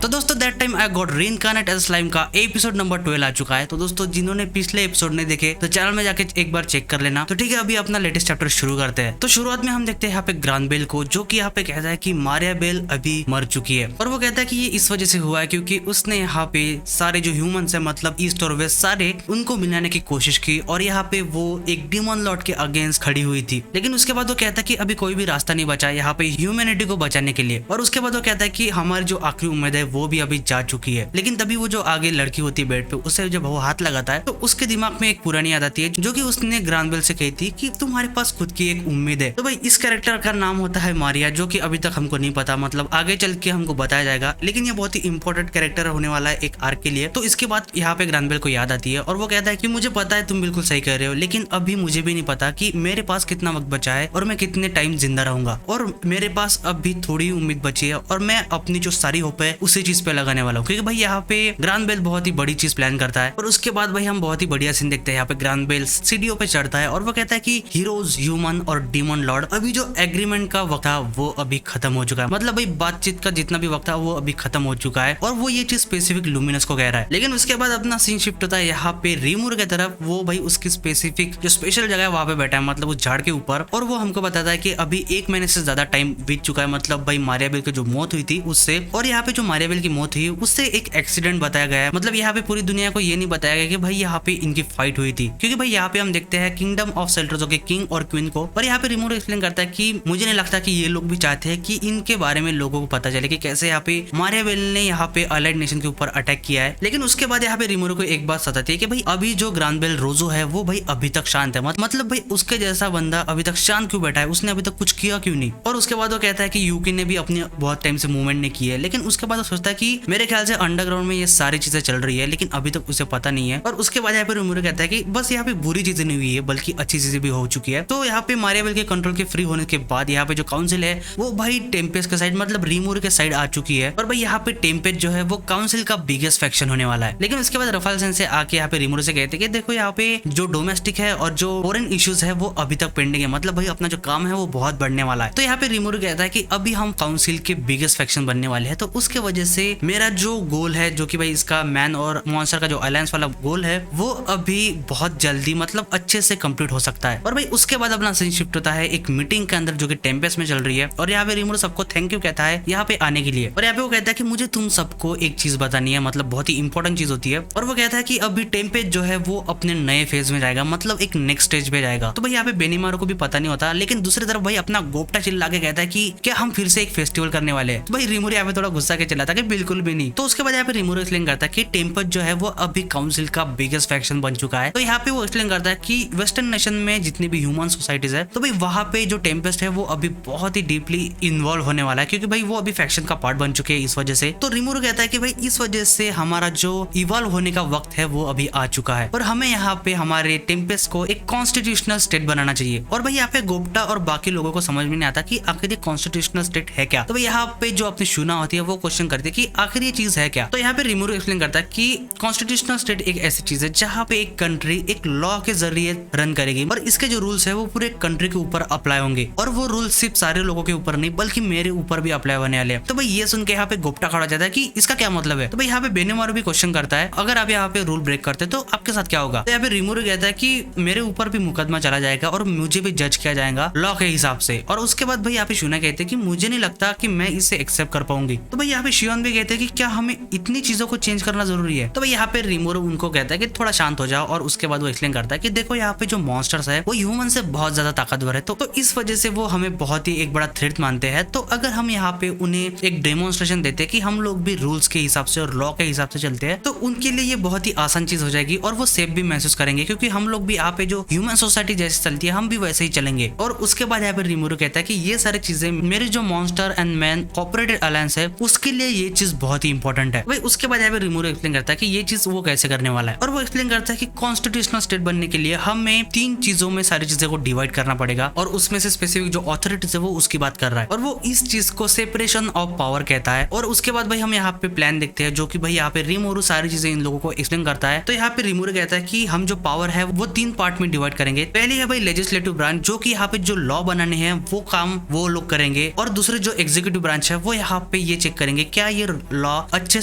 तो दोस्तों that time I got reincarnated as slime का एपिसोड नंबर 12 आ चुका है। तो दोस्तों जिन्होंने पिछले एपिसोड नहीं देखे तो चैनल में जाके एक बार चेक कर लेना। तो ठीक है, अभी अपना लेटेस्ट चैप्टर शुरू करते हैं। तो शुरुआत में हम देखते हैं यहाँ पे ग्रानबेल को, जो कि यहाँ पे कहता है कि मारिया बेल अभी मर चुकी है। और वो कहता है कि ये इस वजह से हुआ है क्योंकि उसने यहाँ पे सारे जो ह्यूमंस है, मतलब ईस्ट और वेस्ट सारे, उनको मिलाने की कोशिश की और यहाँ पे वो एक डीमन लॉर्ड के अगेंस्ट खड़ी हुई थी। लेकिन उसके बाद वो कहता है कि अभी कोई भी रास्ता नहीं बचा यहाँ पे ह्यूमैनिटी को बचाने के लिए। और उसके बाद वो कहता है कि हमारी जो आखिरी उम्मीद है वो भी अभी जा चुकी है। लेकिन तभी वो जो आगे लड़की होती है बेड पे, उससे जब वो हाथ लगाता है तो उसके दिमाग में एक पुरानी याद आती है जो कि उसने ग्रानबेल से कही थी कि तुम्हारे पास खुद की एक उम्मीद है। तो भाई इस कैरेक्टर का नाम होता है मारिया, जो कि अभी तक हमको नहीं पता, मतलब आगे चल के हमको बताया जाएगा। लेकिन ये बहुत ही इंपॉर्टेंट कैरेक्टर होने वाला है एक आर्क के लिए। तो इसके बाद यहाँ पे ग्रानबेल को याद आती है और वो कहता है कि मुझे पता है तुम बिल्कुल सही कह रहे हो, लेकिन अभी मुझे भी नहीं पता कि मेरे पास कितना वक्त बचा है और मैं कितने टाइम जिंदा रहूंगा। और मेरे पास अभी थोड़ी उम्मीद बची है और मैं अपनी जो सारी होप है उसी चीज पे लगाने वाला हूँ। क्योंकि भाई यहाँ पे ग्रानबेल बहुत ही बड़ी चीज प्लान करता है। और उसके बाद भाई हम बहुत ही बढ़िया सीन देखते हैं। यहाँ पे ग्रानबेल सीढ़ियों पे चढ़ता है और वो कहता है कि हीरोज, ह्यूमन और डीमन लॉर्ड, अभी जो एग्रीमेंट का वक्त था वो अभी खत्म हो चुका है। मतलब भाई बातचीत का जितना भी वक्त था वो अभी खत्म हो चुका है। और वो ये चीज स्पेसिफिक लुमिनस को कह रहा है। लेकिन उसके बाद अपना सीन शिफ्ट होता है यहाँ पे रीमूर की तरफ। वो भाई उसकी स्पेसिफिक जो स्पेशल जगह है वहां पे बैठा है, मतलब उस झाड़ के ऊपर। और वो हमको बताता है कि अभी 1 महीने से ज्यादा टाइम बीत चुका है, मतलब भाई मारिया बेल की जो मौत हुई थी उससे। और यहाँ पे जो मारिया बेल की मौत हुई उससे एक एक्सीडेंट बताया गया है। मतलब यहाँ पे पूरी दुनिया को ये नहीं बताया गया कि भाई यहाँ पे इनकी फाइट हुई थी। क्योंकि भाई यहाँ पे हम देखते हैं किंगडम ऑफ सेल्टर्स के किंग और क्वीन को। और यहाँ पे रिमूर एक्सप्लेन करता है कि मुझे नहीं लगता कि ये लोग भी चाहते हैं कि इनके बारे में लोगों को पता चले कि कैसे यहाँ पे मारिया बेल ने यहाँ पे अलाइड नेशन के ऊपर अटैक किया है। लेकिन उसके बाद यहाँ पे रिमूर को एक बात सताती है कि भाई अभी जो ग्रानबेल रोजो है वो भाई अभी तक शांत है। मतलब भाई उसके जैसा बंदा अभी तक शांत क्यों बैठा है, उसने अभी तक कुछ किया क्यों नहीं। और उसके बाद वो कहता है कि यूके ने भी अपनी बहुत टाइम से मूवमेंट नहीं की है। लेकिन उसके बाद वो सोचता है कि मेरे ख्याल से अंडरग्राउंड में ये सारी चीजें चल रही है, लेकिन अभी तक उसे पता नहीं है। और उसके बाद यहाँ पे रिमूर कहता है कि बस यहाँ पे बुरी चीजें नहीं हुई है बल्कि अच्छी चीजें भी हो चुकी है। तो यहाँ पे मारिया बेल के कंट्रोल के फ्री होने के बाद यहाँ पे जो काउंसिल है वो भाई टेम्पेस के साइड, मतलब रिमूर के साइड आ चुकी है। और भाई यहाँ पे टेम्पेस जो है वो काउंसिल का बिगेस्ट फैक्शन होने वाला है। लेकिन उसके बाद रफाल सेन से आके यहाँ पे रिमूर से कहते हैं कि देखो यहाँ पे जो डोमेस्टिक है और जो फॉरेन इश्यूज है वो अभी तक पेंडिंग है, मतलब भाई अपना जो काम है वो बहुत बढ़ने वाला है। तो यहाँ पे रिमूर कहता है कि अभी हम काउंसिल के बिगेस्ट फैक्शन बनने वाले हैं। तो उसके वजह से मेरा जो गोल है, जो कि भाई इसका मैन और मॉन्स्टर का जो अलायंस वाला गोल है, वो अभी बहुत जल्दी मतलब अच्छे से कंप्लीट हो सकता है। और भाई उसके बाद अपना सीन शिफ्ट होता है एक मीटिंग के अंदर जो कि टेम्पेस में चल रही है। और यहाँ पे रिमूर सबको थैंक यू कहता है यहाँ पे आने के लिए। और यहाँ पे वो कहता है कि मुझे तुम सबको एक चीज बतानी है, मतलब बहुत ही इंपॉर्टेंट चीज होती है। और वो कहता है कि अभी टेम्पेस जो है वो अपने नए फेज में जाएगा, मतलब एक नेक्स्ट स्टेज पे जाएगा। तो भाई यहाँ पे बेनीमारो को भी पता नहीं होता। लेकिन दूसरी तरफ भाई अपना गोपटा चिल्ला के कहता है कि क्या हम फिर से एक फेस्टिवल करने वाले हैं। तो भाई रिमूर यहाँ पे थोड़ा गुस्सा के चिल्लाता है कि बिल्कुल भी नहीं। तो उसके बाद यहाँ पे रिमूर एक्सप्लेन करता है कि टेम्पेस जो है वो अभी काउंसिल का बिगेस्ट फैक्शन बन चुका है। तो यहाँ पे वो एक्सप्लेन करता है कि वेस्टर्न नेशन में जितनी भी ह्यूमन सोसाइटीज है, तो भाई वहां पे जो टेम्पेस्ट है वो अभी बहुत ही डीपली इन्वॉल्व होने वाला है, क्योंकि भाई वो अभी फैक्शन का पार्ट बन चुके हैं इस वजह से। तो रिमूर कहता है कि भाई इस वजह से हमारा जो इवॉल्व होने का वक्त है वो अभी आ चुका है और हमें यहाँ पे हमारे टेम्पेस्ट को एक कॉन्स्टिट्यूशनल स्टेट बनाना चाहिए। और भाई यहाँ पे गोप्टा और बाकी लोगों को समझ में नहीं आता कि आखिर ये कॉन्स्टिट्यूशनल स्टेट है क्या। तो भाई यहाँ पे जो अपनी शुना होती है वो क्वेश्चन करती है कि आखिर ये चीज है क्या। तो यहाँ पे रिमूर एक्सप्लेन करता है कि कॉन्स्टिट्यूशनल स्टेट एक ऐसी चीज है जहाँ पे एक कंट्री एक लॉ के जरिए रन करेगी और इसके जो रूल्स है वो पूरे कंट्री के ऊपर अप्लाई होंगे। और वो रूल्स सिर्फ सारे लोगों के ऊपर नहीं बल्कि मेरे ऊपर भी अप्लाई होने वाले हैं। तो भाई ये सुन के यहाँ पे गोप्टा खड़ा जाता है कि इसका क्या मतलब है। तो भाई यहाँ पे बेनीमारू भी क्वेश्चन करता है अगर आप यहाँ पे रूल ब्रेक करते तो आपके साथ क्या होगा। तो यहाँ पे रिमूर कहता है कि मेरे ऊपर भी मुकदमा चला जाएगा और मुझे भी जज किया जाएगा लॉ के हिसाब से। और उसके बाद भाई यहाँ पे शुना कहते हैं कि मुझे नहीं लगता कि मैं इसे एक्सेप्ट कर पाऊंगी। तो भाई यहाँ पे शियोन भी कहते हैं कि क्या हमें इतनी चीजों को चेंज करना जरूरी है। तो भाई यहाँ पे रिमूर उनको कहता है कि थोड़ा शांत हो जाओ। और उसके बाद वो एक्सप्लेन करता है कि देखो यहाँ पे जो मॉन्स्टर्स है वो ह्यूमन से बहुत ज्यादा ताकतवर है। तो इस वजह से वो हमें बहुत ही एक बड़ा थ्रेट मानते हैं। तो अगर हम यहाँ पे उन्हें एक डेमोन्स्ट्रेशन देते हैं कि हम लोग भी रूल्स के हिसाब से और लॉ के हिसाब से चलते हैं तो उनके लिए ये बहुत ही आसान चीज हो जाएगी और वो सेफ भी महसूस करेंगे, क्योंकि हम लोग भी यहाँ पे जो ह्यूमन सोसाइटी जैसे चलती है हम भी वैसे ही चलेंगे। और उसके बाद यहाँ पे रिमूर कहता है कि ये सारी चीजें मेरे जो monster and man cooperated alliance है उसके लिए ये चीज बहुत ही इंपॉर्टेंट है। भाई उसके बाद यहाँ पे रिमूर एक्सप्लेन करता है कि ये चीज वो कैसे करने वाला है। और वो एक्सप्लेन करता है कि कॉन्स्टिट्यूशनल स्टेट बनने के लिए हमें 3 चीजों में सारी चीजें को डिवाइड करना पड़ेगा और उसमें से स्पेसिफिक जो अथॉरिटीज है वो उसकी बात कर रहा है। और वो इस चीज को सेपरेशन ऑफ पावर कहता है। और उसके बाद भाई हम यहाँ पे प्लान देखते हैं जो कि भाई यहाँ पे रिमूर सारी चीजें इन लोगों को एक्सप्लेन करता है। तो यहाँ पे रिमूर कहता है कि हम जो पावर है वो 3 पार्ट में डिवाइड करेंगे। पहली है भाई लेजिस्लेटिव ब्रांच, जो कि यहाँ पे जो लॉ बनाने हैं वो काम वो लोग करेंगे। और दूसरे जो एग्जीक्यूटिव ब्रांच है वो यहाँ पे ये चेक करेंगे क्या ये लॉ अच्छे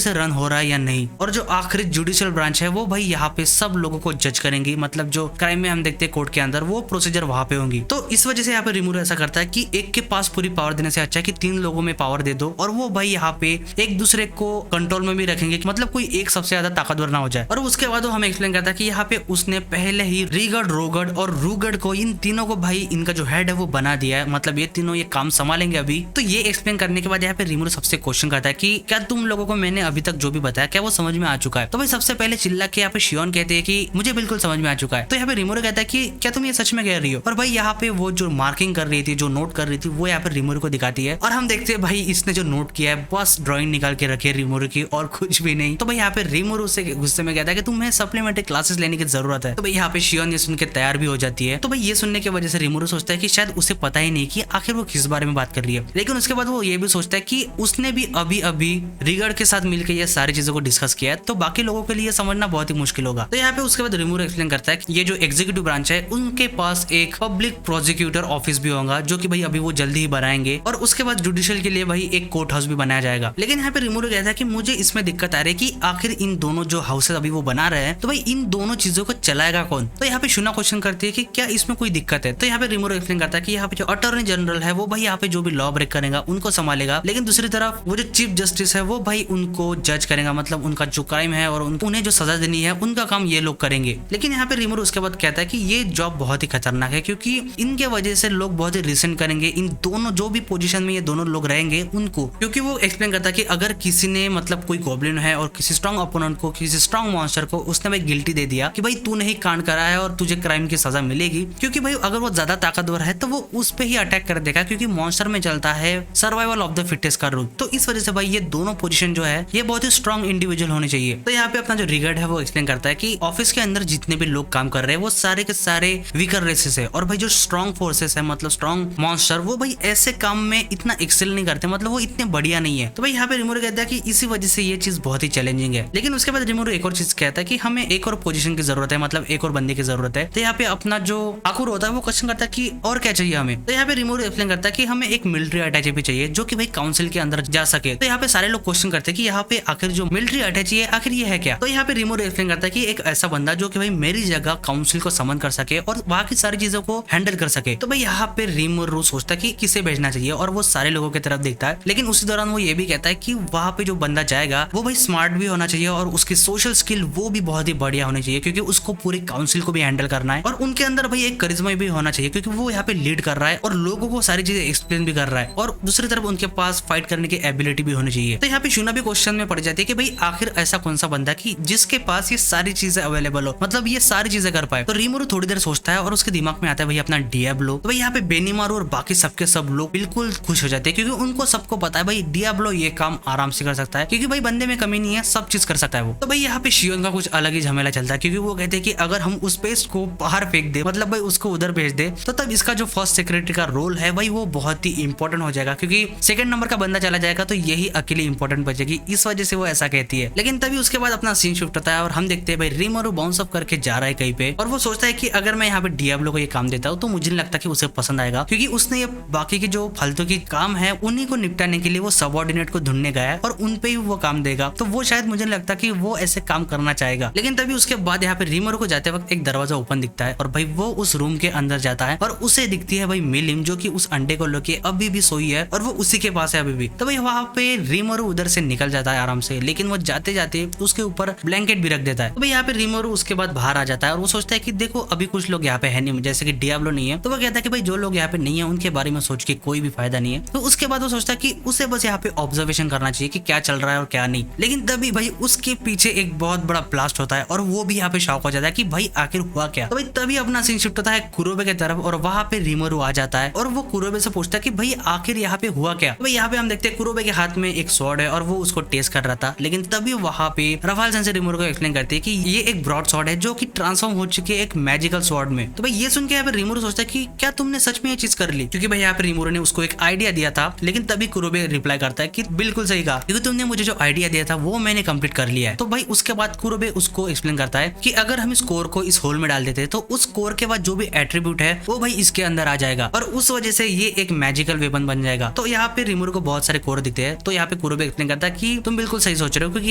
से रन हो रहा है या नहीं। और जो आखिरी जुडिशियल ब्रांच है वो भाई यहाँ पे सब लोगों को जज करेंगी, मतलब जो क्राइम में हम देखते हैं कोर्ट के अंदर वो प्रोसीजर वहां पे होंगी। तो इस वजह से यहाँ पे रिमूरो ऐसा करता है कि एक के पास पूरी पावर देने से अच्छा है कि 3 लोगों में पावर दे दो, और वो भाई यहाँ पे एक दूसरे को कंट्रोल में भी रखेंगे, मतलब कोई एक सबसे ज्यादा ताकतवर ना हो जाए। और उसके बाद वो हमें एक्सप्लेन करता है कि यहाँ पे उसने पहले ही रीगढ़, रोगढ़ और रूगढ़ को, इन तीनों को भाई इनका जो हेड है वो बना दिया है, मतलब ये तीनों ये काम संभालेंगे अभी। तो ये एक्सप्लेन करने के बाद यहाँ पे रिमूरो सबसे क्वेश्चन करता है कि क्या तुम लोगों को मैंने अभी तक जो भी बताया क्या वो समझ में आ चुका है। तो भाई सबसे पहले चिल्ला के यहाँ पे शियोन कहते हैं कि मुझे बिल्कुल समझ में आ चुका है। तो यहाँ पे रिमूरो कहता है कि क्या तुम ये सच में कह रही हो। और भाई यहाँ पे वो जो मार्किंग कर रही थी, जो नोट कर रही थी, वो यहाँ पे रिमूरो को दिखाती है, और हम देखते हैं भाई इसने जो नोट किया है बस ड्राइंग निकाल के रखी है रिमूरो की, और कुछ भी नहीं। तो भाई यहाँ पे रिमूरो से गुस्से में कहता है कि तुम्हें सप्लीमेंट्री क्लासेस लेने की जरूरत है। तो भाई यहाँ पे शियोन ये सुन के तैयार भी हो जाती है। तो भाई ये सुनने की वजह से रिमूरो सोचता है कि शायद उसे पता ही नहीं कि आखिर वो किस बारे में बात कर रही है। लेकिन उसके बाद वो ये भी सोचता है कि उसने भी अभी अभी रीगढ़ के साथ मिलकर ये सारी चीजों को डिस्कस किया है, तो बाकी लोगों के लिए समझना बहुत ही मुश्किल होगा। तो यहाँ पे उसके बाद रिमूरो एक्सप्लेन करता है कि ये जो एग्जीक्यूटिव ब्रांच है उनके पास एक पब्लिक प्रोसिक्यूटर ऑफिस भी होगा, जो कि भाई अभी वो जल्दी ही बनाएंगे, और उसके बाद जुडिशियल के लिए भाई एक कोर्ट हाउस भी बनाया जाएगा। लेकिन यहाँ पे रिमूरो कहता है कि मुझे इसमें दिक्कत आ रही है कि आखिर इन दोनों जो हाउसेस अभी वो बना रहे हैं, तो भाई इन दोनों चीजों को चलाएगा कौन। तो यहाँ पे शुना क्वेश्चन करती है कि क्या इसमें कोई दिक्कत है। तो यहाँ पे रिमूरो एक्सप्लेन करता है कि यहाँ पे जो अटॉर्नी जनरल है वो भाई यहाँ पे जो भी लॉ ब्रेक करेगा उनको संभालेगा, लेकिन दूसरी तरफ वो जो चीफ जस्टिस है वो भाई उनको जज करेगा, मतलब उनका जो क्राइम है और उन्हें जो सजा देनी है उनका काम ये लोग करेंगे। लेकिन यहाँ पे रिमूरो उसके बाद कहता है कि ये जॉब बहुत ही खतरनाक है, क्योंकि इनके वजह से लोग बहुत ही रिसेंट करेंगे इन दोनों जो भी पोजीशन में ये दोनों लोग रहेंगे उनको। क्योंकि वो एक्सप्लेन करता है कि अगर किसी ने, मतलब कोई गॉब्लिन है और किसी स्ट्रॉन्ग अपोनेंट को, किसी स्ट्रॉन्ग मॉन्स्टर को उसने भाई गिल्टी दे दिया कि भाई तू नहीं कांड करा है और तुझे क्राइम की सजा मिलेगी, क्योंकि भाई अगर वो ज्यादा ताकतवर है तो वो उस पे ही अटैक कर देगा, क्योंकि मॉन्स्टर में चलता है सर्वाइवल ऑफ द फिटेस्ट का रूल। तो इस वजह से भाई ये दोनों पोजीशन जो है ये बहुत ही स्ट्रॉन्ग इंडिविजुअल होने चाहिए। तो यहाँ पे अपना जो रीगढ़ है वो एक्सप्लेन करता है कि ऑफिस के अंदर जितने भी लोग काम कर रहे हैं वो सारे के सारे वीकर रेसेस है, और भाई जो स्ट्रॉन्ग फोर्सेस है, मतलब स्ट्रॉन्ग मॉन्स्टर, वो भाई ऐसे काम में इतना एक्सेल नहीं करते, मतलब वो इतने बढ़िया नहीं है। तो भाई यहाँ पे रिमूरो कहता है कि इसी वजह से ये चीज बहुत ही चैलेंजिंग है। लेकिन उसके बाद रिमूरो एक और चीज कहता है कि हमें एक और पोजीशन की जरूरत है, मतलब एक और बंदे की जरूरत है। तो यहाँ पे अपना जो आकुर होता है वो क्वेश्चन करता है कि और क्या चाहिए हमें। तो यहाँ पे रिमूरो एक्सप्लेन करता है कि हमें एक मिलिट्री अटैची भी चाहिए जो कि भाई काउंसिल के अंदर जा सके। तो यहाँ पे सारे लोग क्वेश्चन करते हैं कि यहाँ पे आखिर जो मिलिट्री अटैची है आखिर ये है क्या। तो यहाँ पे रिमूरो एक्सप्लेन करता है कि एक ऐसा बंदा जो कि भाई मेरी जगह काउंसिल को समन कर सके और वहाँ की सारी चीजों को हैंडल कर सके। तो भाई यहाँ पे रिमूरो सोचता है कि किसे भेजना चाहिए, और वो सारे लोगों की तरफ देखता है। लेकिन उसी दौरान वो ये भी कहता है कि वहाँ पे जो बंदा जाएगा वो भाई स्मार्ट भी होना चाहिए, और उसकी सोशल स्किल वो भी बहुत ही बढ़िया होनी चाहिए, क्योंकि उसको पूरी काउंसिल को भी हैंडल करना है, और उनके अंदर भाई एक करिश्मा भी होना चाहिए, क्योंकि वो यहाँ पे लीड कर रहा है और लोगों को सारी चीजें एक्सप्लेन भी कर रहा है, और दूसरी तरफ उनके पास फाइट करने की एबिलिटी भी होनी चाहिए। तो यहाँ पे शुना भी क्वेश्चन में पड़ जाती है कि भाई आखिर ऐसा कौन सा बंदा कि जिसके पास ये सारी चीजें अवेलेबल हो, मतलब ये सारी चीजें कर पाए। तो रिमूरो थोड़ी देर सोचता है और उसके दिमाग में आता है भाई अपना डियाब्लो। तो भाई यहाँ पे बेनीमारू और बाकी सबके सब लोग बिल्कुल खुश हो जाते हैं, क्योंकि उनको सबको पता है भाई डियाब्लो ये काम आराम से कर सकता है, क्योंकि भाई बंदे में कमी नहीं है, सब चीज कर सकता है वो। तो भाई यहाँ पे शियोन का कुछ अलग ही झमेला चलता है, क्योंकि वो कहते हैं कि अगर हम उस पेस्ट को बाहर फेंक दे, मतलब भाई उसको उधर भेज दे, तो तब इसका जो फर्स्ट सेक्रेटरी का रोल है भाई वो बहुत ही इंपॉर्टेंट हो जाएगा, क्योंकि सेकंड नंबर का बंदा चला जाएगा तो यही अकेली इंपॉर्टेंट बचेगी। इस वजह से वो ऐसा कहती है। लेकिन तभी उसके बाद अपना सीन शिफ्ट होता है और हम देखते हैं भाई रिमूरो बाउंस अप करके जा रहा है कहीं पे, और वो सोचता है कि अगर मैं यहाँ पे डियाब्लो को ये काम देता हूँ तो मुझे नहीं लगता कि उसे पसंद आएगा, क्योंकि उसने ये बाकी के जो फालतू की काम है उन्हीं को निपटाने के लिए वो सबऑर्डिनेट को ढूंढने गया है और उन पे ही वो काम देगा। तो वो शायद मुझे लगता कि वो ऐसे काम करना चाहेगा। लेकिन तभी उसके बाद यहाँ पे रिमूरो को जाते वक्त एक दरवाजा ओपन दिखता है, और भाई वो उस रूम के अंदर जाता है और उसे दिखती है भाई मिलिम, जो कि उस अंडे को लेके अभी भी सोई है और वो उसी के पास है अभी भी। तो भाई वहाँ पे रिमूरो उधर से निकल जाता है आराम से, लेकिन वो जाते जाते उसके ऊपर ब्लैंकेट भी रख देता है। तो भाई यहाँ पे रिमूरो उसके बाद बाहर आ जाता है और वो सोचता है कि देखो अभी कुछ लोग यहाँ पे है नहीं, जैसे कि डियाब्लो नहीं है। तो वो कहता है कि भाई जो लोग यहाँ पे नहीं है उनके बारे में सोच के कोई भी फायदा नहीं है। तो उसके बाद वो सोचता है कि उसे बस यहाँ पे ऑब्जर्वेशन करना चाहिए कि क्या चल रहा है और क्या नहीं। लेकिन तभी भाई उसके पीछे एक बहुत बड़ा ब्लास्ट होता है और वो भी यहाँ पे शॉक हो जाता है कि भाई आखिर हुआ क्या। तो भाई तभी अपना सीन शिफ्ट होता है कुरोबे की तरफ, और वहाँ पे रिमूरो आ जाता है और वो कुरोबे से पूछता है कि भाई आखिर यहाँ पे हुआ क्या। तो भाई यहाँ पे हम देखते हैं कुरोबे के हाथ में एक स्वॉर्ड है और वो उसको टेस्ट कर रहा था। लेकिन तभी वहाँ पे रफाल सेंसे रिमूरो को एक्सप्लेन करते हैं कि ये एक ब्रॉड स्वॉर्ड है जो कि ट्रांसफॉर्म हो चुकी है एक मैजिकल स्वॉर्ड में। तो भाई ये सुन के यहाँ पे रिमूरो सोचता है कि क्या तुमने सच में ये चीज कर ली, क्योंकि भाई यहाँ पे रिमूरो ने उसको एक आइडिया दिया था। लेकिन तभी कुरोबे रिप्लाई करता है कि बिल्कुल सही कहा, क्योंकि तुमने मुझे जो आइडिया दिया था वो मैंने कंप्लीट कर लिया है। तो भाई उसके बाद कुरोबे उसको एक्सप्लेन करता है कि अगर हम इस कोर को इस होल में डाल देते तो उस कोर के बाद जो भी एट्रीब्यूट है वो भाई इसके अंदर आ जाएगा और उस वजह से ये एक मैजिकल वेपन बन जाएगा। तो यहाँ पे रिमूरो को बहुत सारे कोर दिखते हैं। तो यहाँ पे कुरोबे एक्सप्लेन करता है कि तुम बिल्कुल सही सोच रहे हो, क्योंकि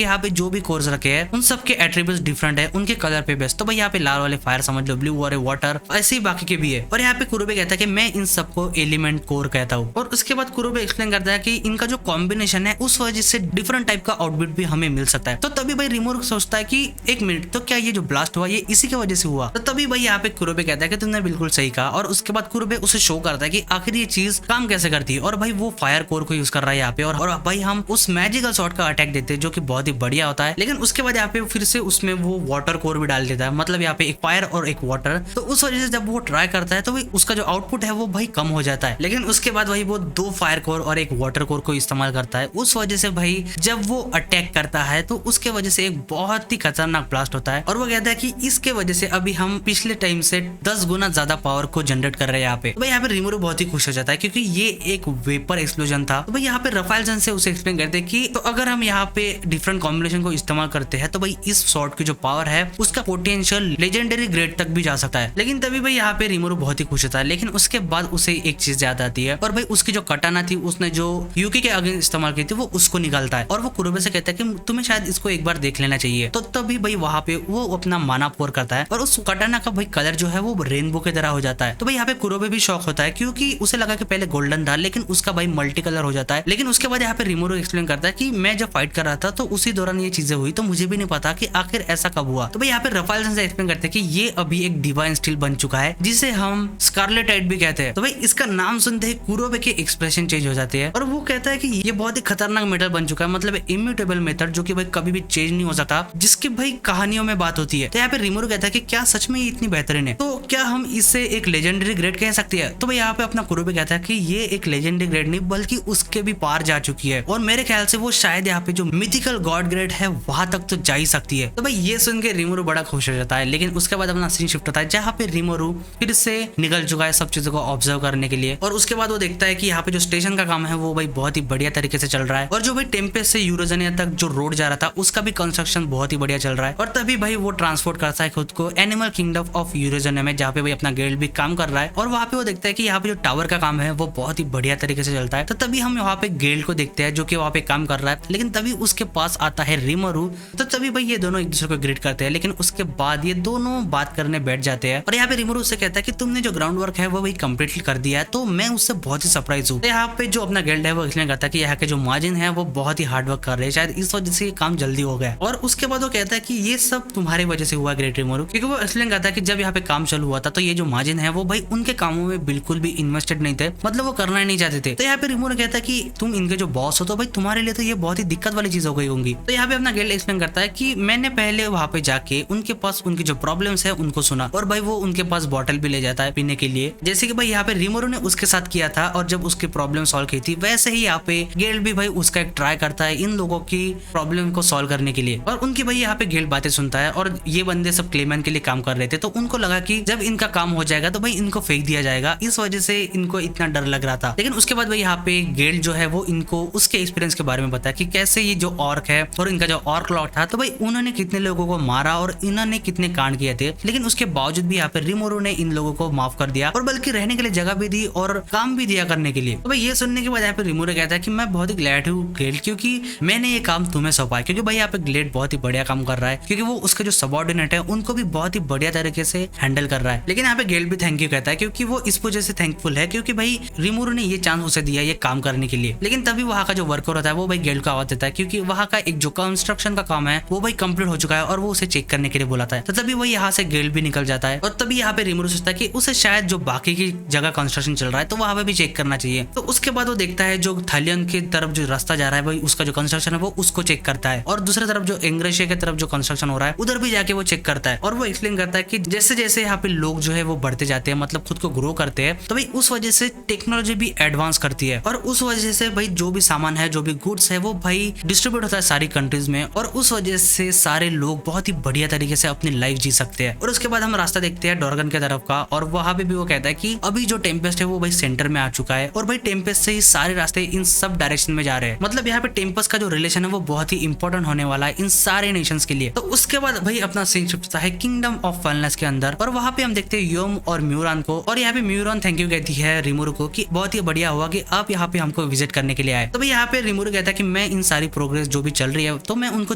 यहाँ पे जो भी कोर्स रखे हैं उन सबके एट्रीब्यूट्स डिफरेंट है उनके कलर पे बेस्ड। तो भाई यहाँ पे लाल वाले फायर समझ लो, ब्लू वाले वाटर, ऐसे ही बाकी के भी है। और यहाँ पे कुरोबे कहता है कि मैं इन सबको एलिमेंट कोर कहता हूँ। और उसके बाद कुरोबे एक्सप्लेन करता है कि इनका जो कॉम्बिनेशन है उस वजह से डिफरेंट टाइप का आउटपुट भी हमें मिल सकता है। तो तभी भाई रिमोरू सोचता है कि एक मिनट, तो क्या ये जो ब्लास्ट हुआ ये इसी की वजह से हुआ? तो तभी भाई यहाँ पे कुरोबे कहता है कि तुमने बिल्कुल सही कहा। और उसके बाद कुरोबे उसे शो करता है कि आखिर ये चीज काम कैसे करती है। और भाई वो फायर कोर को यूज कर रहा है यहाँ पे। और भाई हम उस मैजिकल शॉट का अटैक देते हैं जो कि बहुत ही बढ़िया होता है। लेकिन उसके बाद यहाँ पे फिर से उसमें वो वाटर कोर भी डाल देता है, मतलब यहाँ पे एक फायर और एक वाटर। तो उस वजह से जब वो ट्राई करता है तो भाई उसका जो आउटपुट है वो भाई कम हो जाता है। लेकिन उसके बाद भाई वो 2 फायर कोर और एक वाटर कोर को इस्तेमाल करता है। उस वजह से भाई जब वो अटैक करता है तो उसके वजह से एक बहुत ही खतरनाक ब्लास्ट होता है। और वो कहता है कि इसके वजह से अभी हम पिछले टाइम से 10 गुना ज्यादा पावर को जनरेट कर रहे हैं यहाँ पे। तो भाई यहाँ पे रिमोरू बहुत ही खुश हो जाता है क्योंकि ये एक वेपर एक्सप्लोजन था। तो भाई यहाँ पे रफाल जन से उसे एक्सप्लेन करते हैं कि तो अगर हम यहाँ पे डिफरेंट कॉम्बिनेशन को इस्तेमाल करते हैं तो भाई इस शॉट की जो पावर है उसका पोटेंशियल लेजेंडरी ग्रेड तक भी जा सकता है। लेकिन तभी भाई यहाँ पे रिमोरू बहुत ही खुश होता है। लेकिन उसके बाद उसे एक चीज याद आती है और भाई उसकी जो कटाना थी उसने जो यूकी के आगे इस्तेमाल की थी वो उसको निकालता है। और वो कुरोबे से कहता है कि तुम्हें शायद इसको एक बार देख लेना चाहिए। तो तभी भाई वहां पे वो अपना माना पोर करता है और उस कटाना का भाई कलर जो है वो रेनबो की तरह हो जाता है। तो भाई यहाँ पे कुरोबे भी शॉक होता है क्योंकि उसे लगा कि पहले गोल्डन था लेकिन उसका भाई मल्टी कलर हो जाता है। लेकिन उसके बाद यहाँ पे रिमोरू एक्सप्लेन करता है कि मैं जब फाइट कर रहा था तो उसी दौरान ये चीजें हुई, तो मुझे भी नहीं पता कि आखिर ऐसा कब हुआ। तो भाई यहाँ पे रफाल जन से एक्सप्लेन करते हैं कि ये अभी एक डिवाइन स्टील बन चुका है जिसे हम स्कारलेटाइट भी कहते हैं। तो भाई इसका नाम सुनते ही कुरोबे के एक्सप्रेशन चेंज हो जाते हैं और वो कहता है कि ये बहुत ही खतरनाक मेटल बन चुका है, मतलब इम्यूटेबल मेथड जो कि भाई कभी भी चेंज नहीं हो सकता, जिसकी भाई कहानियों में बात होती है। तो यहाँ पे रिमोरू कहता है कि क्या सच में ये इतनी बेहतरीन है, तो क्या हम इसे एक लेजेंडरी ग्रेड कह सकते हैं? तो भाई यहाँ पे अपना कुरोबे कहता है कि ये एक लेजेंडरी ग्रेड नहीं बल्कि उसके भी पार जा चुकी है और मेरे ख्याल से वो शायद यहाँ पे जो मिथिकल गॉड ग्रेड है वहां तक तो जा ही सकती है। तो भाई ये सुन के रिमोरू बड़ा खुश हो जाता है। लेकिन उसके बाद अपना सीन शिफ्ट होता है जहाँ पे रिमोरू फिर से निकल चुका है सब चीजों को ऑब्जर्व करने के लिए। और उसके बाद वो देखता है कि यहाँ पे जो स्टेशन का काम है वो भाई बहुत ही बढ़िया तरीके से चल रहा है और जो भाई टेम्पेस्ट से यूरोजनिया तक जो रोड जा रहा था उसका भी कंस्ट्रक्शन बहुत ही बढ़िया चल रहा है। और तभी भाई वो ट्रांसपोर्ट करता है खुद को एनिमल किंगडम ऑफ यूरोजनिया में, जहाँ पे भाई अपना गिल्ड भी काम कर रहा है। और वहाँ पे वो देखता है कि यहाँ पे जो टावर का काम है वो बहुत ही बढ़िया तरीके से चलता है। तो तभी हम यहाँ पे गिल्ड को देखते हैं जो कि वहाँ पे काम कर रहा है। लेकिन तभी उसके पास आता है रिमोरू। तो तभी भाई ये दोनों एक दूसरे को ग्रीट करते हैं। लेकिन उसके बाद ये दोनों बात करने बैठ जाते हैं और यहाँ पे रिमोरू उससे कहता है कि तुमने जो ग्राउंड वर्क है वो भाई कंप्लीटली कर दिया है, तो मैं उससे बहुत ही सरप्राइज हूँ। तो यहाँ पे जो अपना गिल्ड है वो एक्सप्लेन करता है कि यहाँ के जो मार्जिन है वो बहुत ही हार्ड वर्क कर रहे हैं, शायद इस वजह से काम जल्दी हो गया। और उसके बाद वो कहता है कि ये सब तुम्हारी वजह से हुआ ग्रेट रिमोरू, क्योंकि वो एक्सप्लेन करता है कि जब यहाँ पे काम चालू हुआ था तो ये जो मार्जिन है वो भाई उनके कामों में बिल्कुल भी इन्वेस्टेड नहीं थे, मतलब वो करना ही नहीं चाहते थे। तो यहाँ पे रिमोरू कहता है कि तुम इनके जो बॉस हो तो भाई तुम्हारे लिए तो ये बहुत ही दिक्कत वाली चीज हो गई होंगी। तो यहाँ पे अपना गिल्ड एक्सप्लेन करता है कि मैंने पहले वहाँ पे जाके उनके पास उनकी जो प्रॉब्लम्स है उनको सुना और भाई वो उनके पास बॉटल भी ले जाता है पीने के लिए, जैसे कि भाई यहाँ पे रिमोरू ने उसके साथ किया था। और जब उसकी प्रॉब्लम सॉल्व की थी वैसे ही यहाँ पे गिल्ड भी भाई उसका एक ट्राई करता है इन लोगों की प्रॉब्लम को सॉल्व करने के लिए। और उनकी भाई यहाँ पे गिल्ड बातें सुनता है और ये बंदे सब क्लेमैन के लिए काम कर रहे थे, तो उनको लगा कि जब इनका काम हो जाएगा तो भाई इनको फेंक दिया जाएगा, इस वजह से इनको इतना डर लग रहा था। लेकिन उसके बाद भाई यहाँ पे गिल्ड जो है वो इनको उसके एक्सपीरियंस के बारे में बताया कि कैसे ये जो ऑर्क है और इनका जो ऑर्क लॉर्ड था तो भाई उन्होंने कितने लोगों को मारा और इन्होंने कितने कांड किए थे। लेकिन उसके बावजूद भी यहाँ पे रिमोरू ने इन लोगों को माफ कर दिया और बल्कि रहने के लिए जगह भी दी और काम भी दिया करने के लिए। तो भाई ये सुनने के बाद यहाँ पे रिमोरू कहता है कि मैं बहुत ही ग्लैड हूँ गिल्ड, क्योंकि मैंने ये काम तुम्हें सौंपा, क्योंकि भाई यहाँ पे गिल्ड बहुत ही बढ़िया काम कर रहा है, क्योंकि वो उसके जो सबऑर्डिनेट है उनको भी बहुत ही बढ़िया तरीके से हैंडल कर रहा है। लेकिन यहाँ पे गिल्ड भी थैंक यू कहता है क्योंकि वो इस वजह से थैंकफुल है क्योंकि भाई रिमोरू ने ये चांस उसे दिया ये काम करने के लिए। लेकिन तभी वहाँ का जो वर्कर होता है वो भाई गिल्ड को आवाज देता है क्योंकि वहाँ का एक जो कंस्ट्रक्शन का काम है वो भाई कंप्लीट हो चुका है और वो उसे चेक करने के लिए बुलाता है। तो तभी वो यहाँ से गिल्ड भी निकल जाता है और तभी यहाँ पे रिमोरू सोचता है कि उसे शायद जो बाकी की जगह कंस्ट्रक्शन चल रहा है तो वहाँ पे भी चेक करना चाहिए। तो उसके बाद वो देखता है जो थालियन की तरफ जो रास्ता जा रहा है भाई उसका जो कंस्ट्रक्शन है वो उसको चेक करता है और दूसरी तरफ जो इंग्रेशिया की तरफ जो कंस्ट्रक्शन हो रहा है उधर भी जाके वो चेक करता है। और वो एक्सप्लेन करता है कि जैसे जैसे यहाँ पे लोग जो है वो बढ़ते जाते हैं, मतलब खुद को ग्रो करते हैं, तो भाई उस वजह से टेक्नोलॉजी भी एडवांस करती है और उस वजह से भाई जो भी सामान है जो भी गुड्स है वो भाई डिस्ट्रीब्यूट होता है सारी कंट्रीज में और उस वजह से सारे लोग बहुत ही बढ़िया तरीके से अपनी लाइफ जी सकते हैं। और उसके बाद हम रास्ता देखते हैं डॉर्गन की तरफ का और वहां पे भी वो कहता है कि अभी जो टेम्पेस्ट है वो भाई सेंटर में आ चुका है और भाई टेम्पेस्ट से ही सारे रास्ते इन सब डायरेक्शन में जा रहे हैं, मतलब यहाँ पे टेम्पेस्ट का जो रिलेशन है वो बहुत ही इंपॉर्टेंट होने वाला है इन सारे नेशंस के लिए। तो उसके बाद भाई अपना सीन शिफ्ट होता है किंगडम ऑफ फनलेस के अंदर और वहां पे हम देखते हैं योम और म्यूरान को और यहाँ पे म्यूरान थैंक यू कहती है रिमोरू को कि बहुत ही बढ़िया हुआ कि आप यहाँ पे हमको विजिट करने के लिए आए। तो भाई यहाँ पे पे रिमोरू कहता है कि मैं इन सारी प्रोग्रेस जो भी चल रही है तो मैं उनको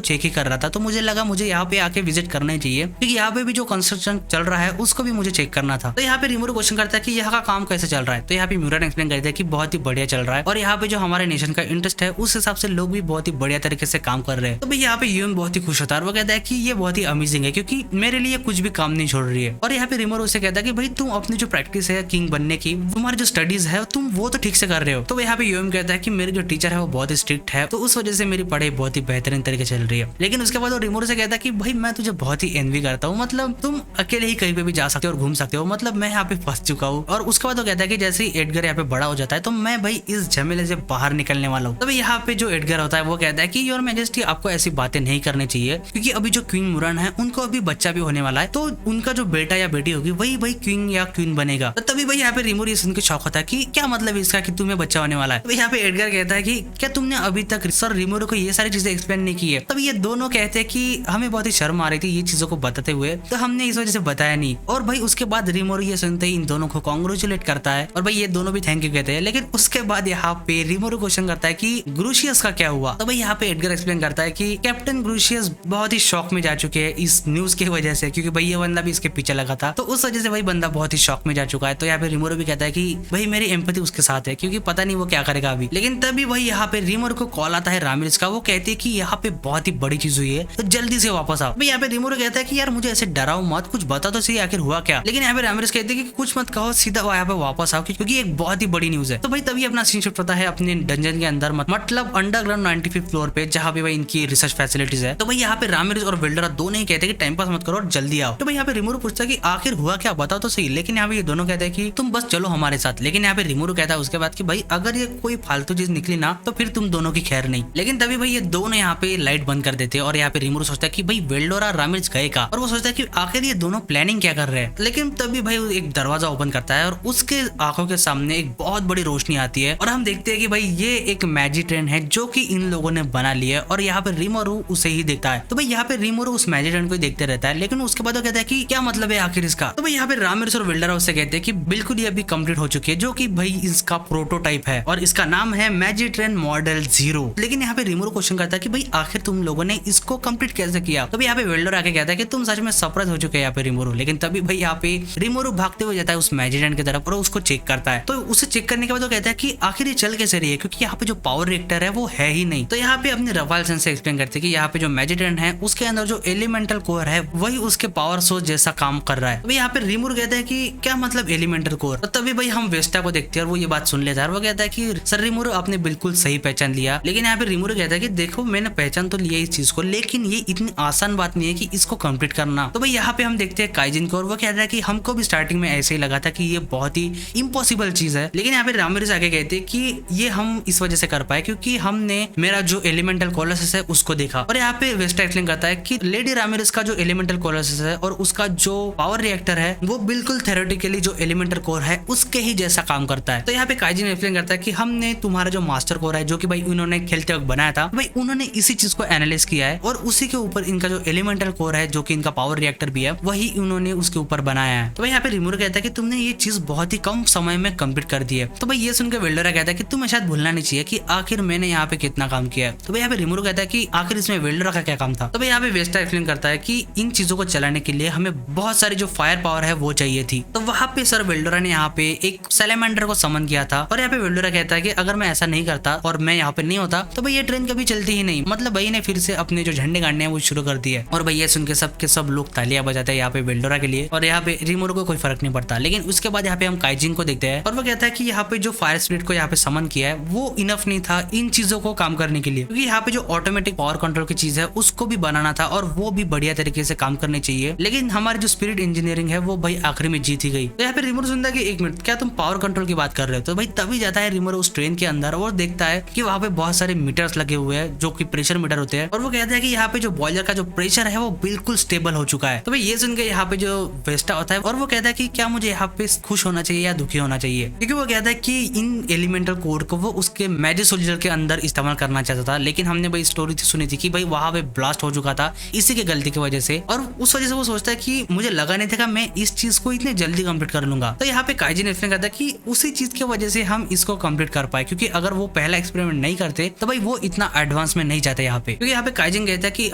चेक ही कर रहा था, तो मुझे लगा मुझे यहाँ पे आके विजिट करना ही चाहिए क्योंकि यहाँ पे भी जो कंस्ट्रक्शन चल रहा है उसको भी मुझे चेक करना था। तो यहाँ पे रिमोरू क्वेश्चन करता है कि यहाँ का काम कैसे चल रहा है। तो यहाँ पे म्यूरन एक्सप्लेन करता है कि बहुत ही बढ़िया चल रहा है और यहाँ पे जो हमारे नेशन का इंटरेस्ट है उस हिसाब से लोग भी बहुत ही बढ़िया तरीके से काम कर रहे हैं। तो भाई यहाँ पे यूएम बहुत ही खुश होता है और वो कहता है कि ये बहुत ही अमेजिंग है क्योंकि मेरे लिए कुछ भी काम नहीं छोड़ रही है। और यहाँ पे रिमोरू उसे कहता है कि भाई तुम अपनी जो प्रैक्टिस है किंग बनने की, तुम्हारी जो स्टडीज है तुम वो तो ठीक से कर रहे हो। तो यहाँ पे यूएम कहता है कि मेरे जो टीचर है वो बहुत ही स्ट्रिक्ट है, तो उस वजह से मेरी पढ़ाई बहुत ही बेहतरीन तरीके चल रही है। लेकिन उसके बाद वो रिमोरू से कहता है कि भाई मैं तुझे बहुत ही एनवी करता हूँ, मतलब तुम अकेले ही कहीं पे भी जा सकते हो और घूम सकते हो, मतलब मैं यहाँ पे फंस चुका हूँ। और उसके बाद वो कहता है कि जैसे ही एडगर यहाँ पे बड़ा हो जाता है तो मैं भाई इस झमेले से बाहर निकलने वाला हूँ। तो भाई यहाँ पे जो एडगर होता है वो कहता है कि योर मैजेस्टी आपको ऐसी बातें नहीं करनी चाहिए क्योंकि अभी जो क्वीन मुरान है उनको अभी बच्चा भी होने वाला है, तो उनका जो बेटा या बेटी होगी वही भाई क्वीन या क्वीन बनेगा। तो तभी भाई यहाँ पे रिमोरू ये सुन के शौक होता है कि क्या मतलब इसका कि तुम्हें बच्चा होने वाला है। तो यहाँ पे एडगर कहता है कि क्या तुमने अभी तक सर रिमोरू को ये सारी चीजें एक्सप्लेन नहीं की है। तब ये दोनों कहते हैं कि हमें बहुत ही शर्म आ रही थी ये चीजों को बताते हुए, तो हमने इस वजह से बताया नहीं। और भाई उसके बाद रिमोरू ये सुनते ही इन दोनों को कॉन्ग्रेचुलेट करता है और भाई ये दोनों भी थैंक यू कहते हैं। लेकिन उसके बाद यहाँ पे रिमोरू क्वेश्चन करता है कि ग्रूशियस का क्या हुआ। तो भाई यहाँ पे एडगर एक्सप्लेन करता है कि कैप्टन ग्रूशियस बहुत ही शॉक में जा चुके हैं इस न्यूज की वजह से, क्योंकि भाई ये बंदा भी इसके पीछे लगा था, तो उस वजह से भाई बंदा बहुत ही शॉक में जा चुका है। तो यहाँ पे रिमोरू भी कहता है कि भाई मेरी एम्पैथी उसके साथ है क्योंकि पता नहीं वो क्या करेगा अभी। लेकिन तभी भाई यहाँ पे रिमोरू को कॉल आता है रामिरेज का, वो कहते हैं कि यहाँ पे बहुत ही बड़ी चीज हुई है तो जल्दी से वापस आओ। भाई यहाँ पे रिमोरू कहता है कि यार मुझे ऐसे डराओ मत, कुछ बता तो सही आखिर हुआ क्या। लेकिन यहाँ पे रामिरेज कहते हैं कि कुछ मत कहो, सीधा यहाँ पे वापस आओ क्योंकि एक बहुत ही बड़ी न्यूज है। तो भाई तभी अपना सीन शिफ्ट होता है अपने डंजन के अंदर, मतलब अंडरग्राउंड 95th फ्लोर पे जहाँ पे भाई इनकी रिसर्च फैसिलिटीज है। तो भाई यहाँ पे रामिरेज और वेल्डरा दोनों ही कहते हैं कि टाइम पास मत करो और जल्दी आओ। तो भाई यहाँ पे रिमोरू पूछता है कि आखिर हुआ क्या, बताओ तो सही। लेकिन यहाँ पे ये दोनों कहते हैं कि तुम बस चलो हमारे साथ। लेकिन यहाँ पे रिमोरू कहता है उसके बाद कि भाई अगर ये कोई फालतू चीज निकली ना तो फिर तुम दोनों की खैर नहीं। लेकिन तभी भाई ये दोनों यहाँ पे लाइट बंद कर देते हैं और यहाँ पे रिमोरू सोचता है कि भाई वेल्डोरा रामिरेज गए का, और वो सोचता है कि आखिर ये दोनों प्लानिंग क्या कर रहे हैं। लेकिन तभी भाई एक दरवाजा ओपन करता है और उसके आंखों के सामने एक बहुत बड़ी रोशनी आती है और हम देखते हैं कि भाई ये एक मैजिक ट्रेन है जो कि इन लोगों ने बना लिया है और यहाँ पे रिमोरू उसे ही देखता है। तो भाई यहाँ पे रिमोरू उस मैजिक ट्रेन को देखते रहता है। लेकिन उसके बाद वो कहता है कि क्या मतलब है आखिर इसका। तो भाई यहाँ पे रामिरेज और वेल्डरा उससे कहते हैं कि बिल्कुल ये अभी कंप्लीट हो चुकी है, जो कि भाई इसका प्रोटोटाइप है और इसका नाम है मैजिक ट्रेन मॉडल 0। लेकिन यहाँ पे रिमोरू क्वेश्चन करता है कि भाई आखिर तुम लोगों ने इसको कंप्लीट कैसे किया। तो भाई यहाँ पे वेल्डरा आके कहता है कि तुम सच में सरप्राइज हो चुके हैं यहाँ पे रिमोरू। लेकिन तभी भाई यहाँ पे रिमोरू भागते हुए जाता है उस मैजिक ट्रेन की तरफ और उसको चेक करता है। तो उसे चेक करने के बाद वो कहता है कि आखिर ये चल कैसे रही है, क्योंकि यहाँ पे जो पावर रिएक्टर है वो है ही नहीं। तो यहाँ पे अपने रफाल सेंस से एक्सप्लेन करते हैं कि यहाँ पे जो मैजिक ट्रेन है उसके अंदर जो एलिमेंटल कोर है वही उसके पावर सोर्स जैसा काम कर रहा है। तो यहाँ पे रिमोरू कहता है कि क्या मतलब एलिमेंटल कोर। तो तभी भाई हम वेस्टा को देखते हैं और वो ये बात सुन लेता है और वो कहता है कि सर रिमोरू आपने बिल्कुल सही पहचान लिया। लेकिन यहाँ पे रिमोरू कहता है कि देखो मैंने पहचान तो लिया इस चीज को, लेकिन ये इतनी आसान बात नहीं है कि इसको कंप्लीट करना। तो भाई यहाँ पे हम देखते हैं काइजिन को और वो कहता है कि हमको भी स्टार्टिंग में ऐसे ही लगा था कि ये बहुत ही इम्पॉसिबल चीज है। लेकिन यहाँ पे रामिरेज आगे कहते हैं कि ये हम इस वजह से कर पाए क्योंकि हमने मेरा जो एलिमेंटल कोलोसस है उसको देखा। और यहाँ पे वेस्टा एक्सप्लेन करता है कि लेडी रामिरेज का जो एलिमेंटल कोलोसस है और उसका जो पावर रिएक्टर है वो बिल्कुल थ्योरेटिकली जो एलिमेंटल कोर है उसके ही जैसा काम करता है। तो यहाँ पे काइजिन एक्सप्लेन करता है कि हमने तुम्हारा जो मास्टर कोर है जो कि भाई उन्होंने खेलते वक्त बनाया था, भाई उन्होंने इसी चीज को एनालाइज किया है और उसी के ऊपर इनका जो एलिमेंटल कोर है जो कि इनका पावर रिएक्टर भी है वही उन्होंने उसके ऊपर बनाया है। तो भाई यहाँ पे रिमोरू कहता है कि तुमने ये चीज बहुत ही कम समय में कंप्लीट कर दी है। तो भाई ये सुनकर वेल्डोरा कहता है कि तुम्हें शायद भूलना नहीं चाहिए कि आखिर मैंने यहाँ पे कितना काम किया है। तो भाई यहाँ पे रिमोरू कहता है कि आखिर इसमें वेल्डोरा का क्या काम था। तो भाई यहाँ पे वेस्टा एक्सप्लेन करता है कि इन चीजों को चलाने के लिए हमें बहुत सारी जो फायर पावर है वो चाहिए थी। तो वहां पे सर वेल्डोरा ने यहाँ पे एक सैलेमेंडर को समन किया था और यहाँ पे वेल्डोरा कहता है कि अगर मैं ऐसा नहीं करता और मैं यहाँ पे नहीं होता तो भाई ये ट्रेन कभी चलती ही नहीं। मतलब भाई ने फिर से अपने जो झंडे गाड़ने हैं वो शुरू कर दिए और भाई ये सुन के सब लोग तालियां बजाते हैं यहाँ पे वेल्डोरा के लिए और यहाँ पे रिमोरू को कोई फर्क नहीं पड़ता। लेकिन उसके बाद यहाँ पे हम काइजिन को देखते हैं और वो कहता है कि यहाँ पे जो फायर स्पिरिट को यहाँ पे समन किया है वो इनफ नहीं था इन चीजों को काम करने के लिए, क्योंकि यहाँ पे जो ऑटोमेटिक पावर कंट्रोल की चीज है उसको भी बनाना था और वो भी बढ़िया तरीके से काम करनी चाहिए। लेकिन हमारी जो स्पिरिट इंजीनियरिंग है वो भाई आखिरी में जीत ही गई। तो यहाँ पे रिमोरू सुनता है कि एक मिनट क्या तुम पावर कंट्रोल की बात कर रहे हो। तो भाई तभी जाता है रिमोरू उस ट्रेन के अंदर और देखता है कि वहाँ पे बहुत सारे मीटर्स लगे हुए हैं जो कि प्रेशर मीटर होते हैं और वो कहता है कि यहाँ पे जो बॉयलर का जो प्रेशर है वो बिल्कुल स्टेबल हो चुका है। तो भाई ये सुन के यहाँ पे जो वेस्टा होता है और वो कहता है कि क्या मुझे यहाँ पे खुश होना चाहिए या दुखी होना चाहिए, क्योंकि वो कहता है कि इन एलिमेंटल कोड को वो उसके मैजिक सोल्जर के अंदर इस्तेमाल करना चाहता था। लेकिन हमने भाई स्टोरी सुनी थी कि भाई वहां पे ब्लास्ट हो चुका था इसी की गलती की वजह से और उस वजह से वो सोचता है कि मुझे लगा नहीं था मैं इस चीज को इतने जल्दी कंप्लीट कर लूंगा। तो यहाँ पे काइजिन एक्सप्लेन करता है कि उसी चीज की वजह से हम इसको कंप्लीट कर पाए, क्योंकि अगर वो पहला एक्सपेरिमेंट नहीं करते तो भाई वो इतना एडवांस में नहीं जाते यहाँ पे, क्योंकि यहाँ पे काइजिन कहता है कि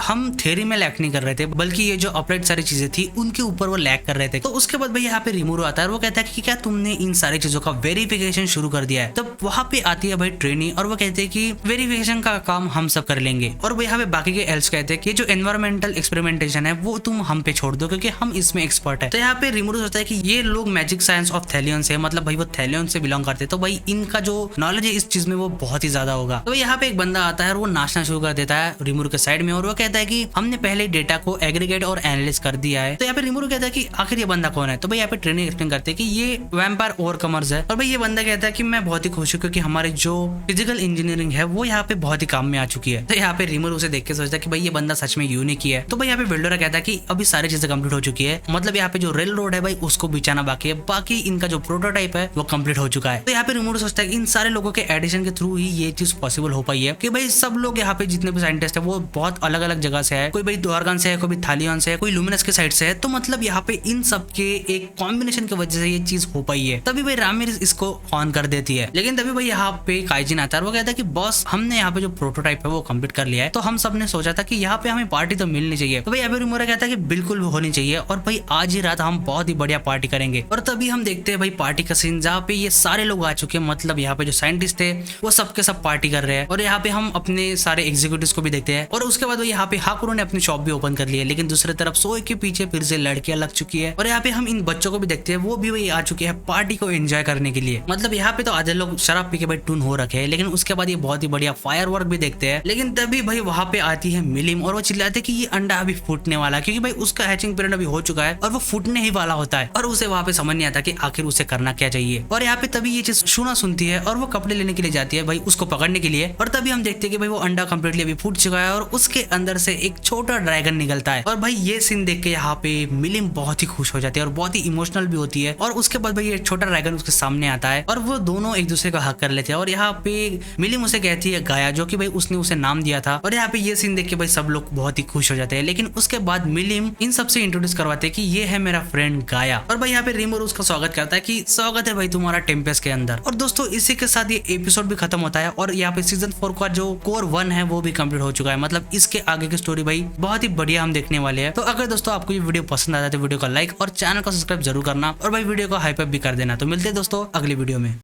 हम थ्योरी में लैक नहीं कर रहे थे, बल्कि ये जो अपराइट सारी चीजें थी उनके ऊपर वो लैक कर रहे थे। तो उसके बाद भाई यहाँ पे रिमोरो आता है और वो कहता है कि क्या तुमने इन सारी चीजों का वेरिफिकेशन शुरू कर दिया है। तो वहाँ पे आती है भाई ट्रेनी और वो कहते हैं कि वेरिफिकेशन का काम हम सब कर लेंगे। और वो यहाँ पे बाकी के एल्स कहते हैं कि जो एनवायरमेंटल एक्सपेरिमेंटेशन है वो तुम हम पे छोड़ दो, क्योंकि हम इसमें एक्सपर्ट है। तो यहाँ पे रिमोरो सोचता है कि ये लोग मैजिक साइंस ऑफ थैलियन से, मतलब भाई वो थैलियन से बिलोंग करते, तो भाई इनका जो नॉलेज है इस चीज में वो बहुत ही ज्यादा होगा। तो यहाँ पे एक बंदा आता है और वो नाचना शुरू कर देता है रिमोरो के साइड में और वो कहता है कि हमने पहले डेटा को एग्रीगेट और एनालिसिस कर दिया है। तो यहाँ पे रिमोरो कहता है कि आखिर ये बंदा कौन है। तो भाई यहाँ पे ट्रेनिंग एक्सप्लेन करते हैं कि ये वैम्पायर ओवरकमर्स है। और भाई ये बंदा कहता है कि मैं बहुत ही खुश हूँ क्योंकि हमारे जो फिजिकल इंजीनियरिंग है वो यहाँ पे बहुत ही काम में आ चुकी है। तो यहाँ पे रिमोरो उसे देख के सोचता है कि भाई ये बंदा सच में यूनिक ही है। तो भाई यहाँ पे वेल्डोरा कहता है कि अभी सारी चीजें कंप्लीट हो चुकी है, मतलब यहाँ पे जो रेल रोड है भाई उसको बिछाना बाकी है, बाकी इनका जो प्रोटोटाइप है वो कंप्लीट हो चुका है। तो यहाँ पे रिमोरो सोचता है कि इन सारे लोगों के एडिशन के थ्रू ही ये चीज पॉसिबल हो पाई है कि भाई सब लोग यहाँ पे जितने भी साइंटिस्ट है वो बहुत अलग अलग जगह से है, कोई भाई द्वारकान से है, कोई भी थालियन से है, कोई लुमिनस के साइड से है। तो मतलब यहाँ पे इन सब के एक कॉम्बिनेशन की वजह से ये चीज हो पाई है। तभी भाई रामिरेज इसको ऑन कर देती है। लेकिन तभी भाई यहाँ पे काइजिन आता है, वो कहता है कि बॉस हमने यहाँ पे जो प्रोटोटाइप है वो कंप्लीट कर लिया है, तो हम सब ने सोचा था कि यहाँ पे हमें पार्टी तो मिलनी चाहिए। तो भाई यहाँ पे रिमोरा कहता है कि बिल्कुल होनी चाहिए और भाई आज ही रात हम बहुत ही बढ़िया पार्टी करेंगे। और तभी हम देखते हैं भाई पार्टी का सीन जहाँ पे ये सारे लोग आ चुके हैं, मतलब यहाँ पे जो साइंटिस्ट थे वो सबके सब पार्टी कर रहे हैं। और यहाँ पे हम अपने सारे एग्जीक्यूटिव्स को भी देखते हैं। और उसके बाद यहाँ पे हाकुरो ने अपनी शॉप भी ओपन कर ली है, लेकिन दूसरी तरफ सोए के पीछे फिर से लड़कियां लग चुकी है। और यहाँ पे हम इन बच्चों को भी देखते हैं, वो भी वही आ चुके हैं पार्टी को एंजॉय करने के लिए। मतलब यहाँ पे तो आधे लोग शराब पी के भाई टून हो रखे हैं, लेकिन उसके बाद ये बहुत ही बढ़िया फायरवर्क भी देखते हैं। लेकिन तभी भाई वहां पे आती है मिलिम और वो चिल्लाते कि ये अंडा अभी फूटने वाला है, क्योंकि भाई उसका हैचिंग पीरियड अभी हो चुका है और वो फूटने ही वाला होता है। और उसे वहां पे समझ नहीं आता कि आखिर उसे करना क्या चाहिए। और यहाँ पे तभी ये चीज शुना सुनती है और वो कपड़े लेने के लिए जाती है भाई उसको पकड़ने के लिए। और तभी हम देखते हैं कि भाई वो अंडा कंप्लीटली अभी फूट चुका है और उसके अंदर से एक छोटा ड्रैगन निकलता है। और भाई ये सीन देख के यहाँ पे मिलिम बहुत ही खुश हो जाती है और बहुत ही इमोशनल भी होती है। और उसके बाद भाई ये छोटा ड्रैगन उसके सामने आता है और वो दोनों एक दूसरे का हक कर लेते हैं। और यहाँ पे मिलिम उसे कहती है गाया, जो कि भाई उसने उसे नाम दिया था। और यहाँ पे ये सीन देख के भाई सब लोग बहुत ही खुश हो जाते हैं। लेकिन उसके बाद मिलिम इन सबसे इंट्रोड्यूस करवाते हैं कि ये है मेरा फ्रेंड गाया। और भाई यहाँ पे रिमोरो उसका स्वागत करता है कि स्वागत है भाई तुम्हारा टेम्पेस्ट के अंदर। और दोस्तों इसी के साथ ये एपिसोड भी खत्म होता है और यहाँ पे सीजन 4 का जो कोर 1 है वो भी कंप्लीट हो चुका है। मतलब इसके आगे की स्टोरी भाई बहुत ही बढ़िया हम देखने वाले हैं। तो अगर दोस्तों आपको ये वीडियो पसंद आता है तो वीडियो को लाइक और चैनल को सब्सक्राइब जरूर करना और भाई वीडियो को हाइप अप भी कर देना। तो मिलते हैं दोस्तों अगली वीडियो में।